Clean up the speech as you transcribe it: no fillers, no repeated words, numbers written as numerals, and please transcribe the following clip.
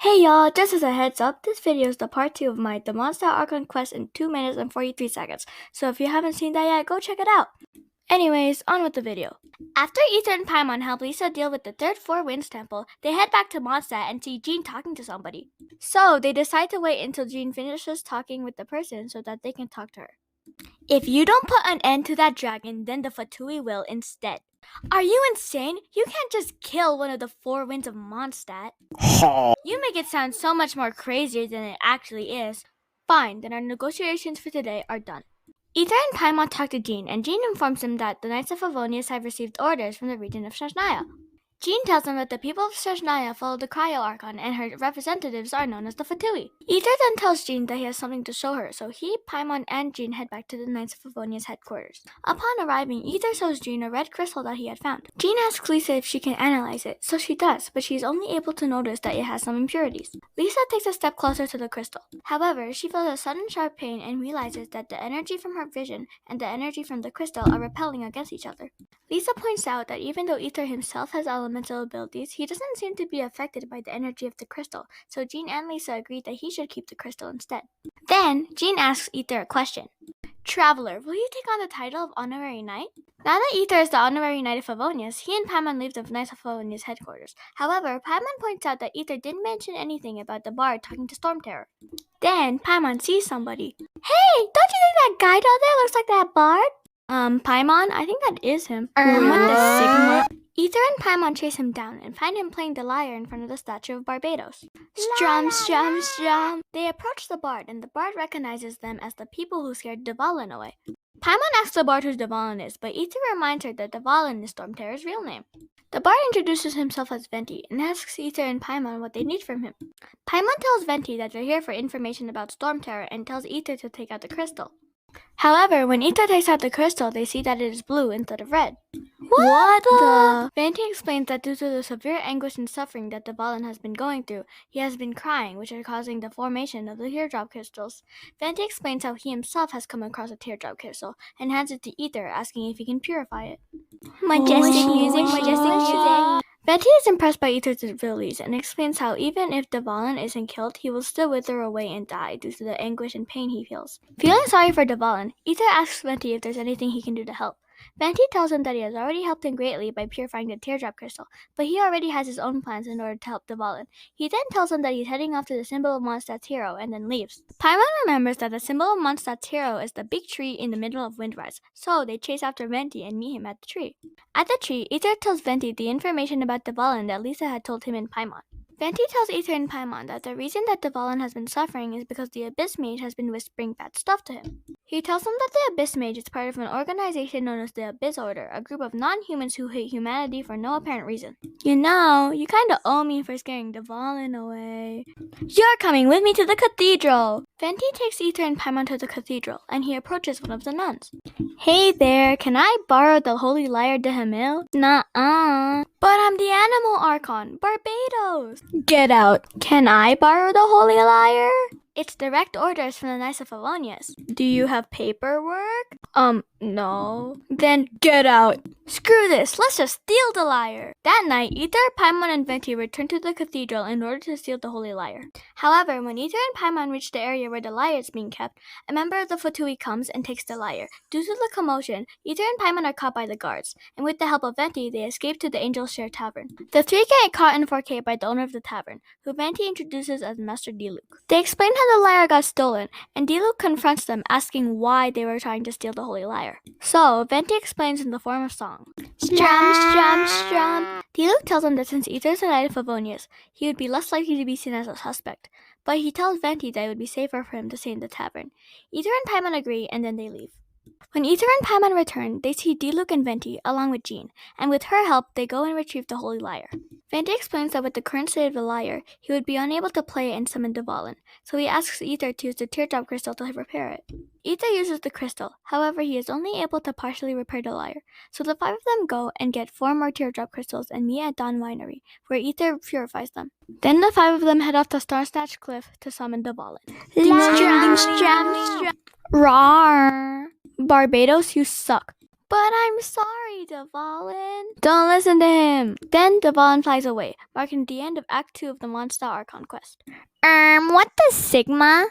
Hey y'all, just as a heads up, this video is the part 2 of the Mondstadt Archon quest in 2 minutes and 43 seconds. So if you haven't seen that yet, go check it out. Anyways, on with the video. After Ether and Paimon help Lisa deal with the third Four Winds Temple, they head back to Mondstadt and see Jean talking to somebody. So they decide to wait until Jean finishes talking with the person so that they can talk to her. If you don't put an end to that dragon, then the Fatui will instead. Are you insane? You can't just kill one of the Four Winds of Mondstadt. You make it sound so much more crazier than it actually is. Fine, then our negotiations for today are done. Ether and Paimon talk to Jean, and Jean informs them that the Knights of Favonius have received orders from the region of Shashnaya. Jean tells them that the people of Shashnaya follow the Cryo Archon, and her representatives are known as the Fatui. Ether then tells Jean that he has something to show her, so he, Paimon, and Jean head back to the Knights of Favonius headquarters. Upon arriving, Ether shows Jean a red crystal that he had found. Jean asks Lisa if she can analyze it, so she does, but she is only able to notice that it has some impurities. Lisa takes a step closer to the crystal. However, she feels a sudden sharp pain and realizes that the energy from her vision and the energy from the crystal are repelling against each other. Lisa points out that even though Ether himself has elemental abilities, he doesn't seem to be affected by the energy of the crystal, so Jean and Lisa agree that he should keep the crystal instead. Then, Jean asks Ether a question. Traveler, will you take on the title of Honorary Knight? Now that Ether is the Honorary Knight of Favonius, he and Paimon leave the Knights of Favonius headquarters. However, Paimon points out that Ether didn't mention anything about the bard talking to Storm Terror. Then, Paimon sees somebody. Hey, don't you think that guy down there looks like that bard? Paimon, I think that is him. With the Sigma. Ether and Paimon chase him down and find him playing the lyre in front of the statue of Barbados. Strum, strum, strum. They approach the bard, and the bard recognizes them as the people who scared Dvalin away. Paimon asks the bard who Dvalin is, but Ether reminds her that Dvalin is Storm Terror's real name. The bard introduces himself as Venti and asks Ether and Paimon what they need from him. Paimon tells Venti that they're here for information about Storm Terror and tells Ether to take out the crystal. However, when Ether takes out the crystal, they see that it is blue instead of red. What the? Venti explains that due to the severe anguish and suffering that Dvalin has been going through, he has been crying, which are causing the formation of the teardrop crystals. Venti explains how he himself has come across a teardrop crystal and hands it to Ether, asking if he can purify it. Majestic music, majestic music. Venti is impressed by Ether's abilities and explains how even if Dvalin isn't killed, he will still wither away and die due to the anguish and pain he feels. Feeling sorry for Dvalin, Ether asks Venti if there's anything he can do to help. Venti tells him that he has already helped him greatly by purifying the teardrop crystal, but he already has his own plans in order to help Dvalin. He then tells him that he's heading off to the symbol of Mondstadt's hero and then leaves. Paimon remembers that the symbol of Mondstadt's hero is the big tree in the middle of Windrise, so they chase after Venti and meet him at the tree. At the tree, Ether tells Venti the information about Dvalin that Lisa had told him and Paimon. Venti tells Ether and Paimon that the reason that Dvalin has been suffering is because the Abyss Mage has been whispering bad stuff to him. He tells them that the Abyss Mage is part of an organization known as the Abyss Order, a group of non-humans who hate humanity for no apparent reason. You know, you kinda owe me for scaring Dvalin away. You're coming with me to the cathedral! Venti takes Ether and Paimon to the cathedral, and he approaches one of the nuns. Hey there, can I borrow the Holy Lyre de Hamil? Nuh-uh. But I'm the Animal Archon, Barbados! Get out. Can I borrow the Holy Lyre? It's direct orders from the Knights of Favonius. Do you have paperwork? No. Then get out. Screw this, let's just steal the lyre. That night, Ether, Paimon, and Venti return to the cathedral in order to steal the Holy Lyre. However, when Ether and Paimon reach the area where the lyre is being kept, a member of the Fatui comes and takes the lyre. Due to the commotion, Ether and Paimon are caught by the guards, and with the help of Venti, they escape to the Angel's Share Tavern. The three get caught in 4K by the owner of the tavern, who Venti introduces as Master Diluc. They explain how the lyre got stolen, and Diluc confronts them, asking why they were trying to steal the Holy Lyre. So, Venti explains in the form of song. Strum, strum, strum. Diluc tells him that since Ether is a Knight of Favonius, he would be less likely to be seen as a suspect. But he tells Venti that it would be safer for him to stay in the tavern. Ether and Paimon agree, and then they leave. When Ether and Paimon return, they see Diluc and Venti, along with Jean, and with her help, they go and retrieve the Holy Lyre. Venti explains that with the current state of the lyre, he would be unable to play it and summon Dvalin, so he asks Ether to use the teardrop crystal to repair it. Ether uses the crystal, however he is only able to partially repair the lyre, so the five of them go and get 4 more teardrop crystals and meet at Dawn Winery, where Ether purifies them. Then the 5 of them head off to Starsnatch Cliff to summon Dvalin. Rawr! Barbados, you suck. But I'm sorry, Dvalin. Don't listen to him. Then Dvalin flies away, marking the end of Act 2 of the Mondstadt Archon quest. What does Sigma?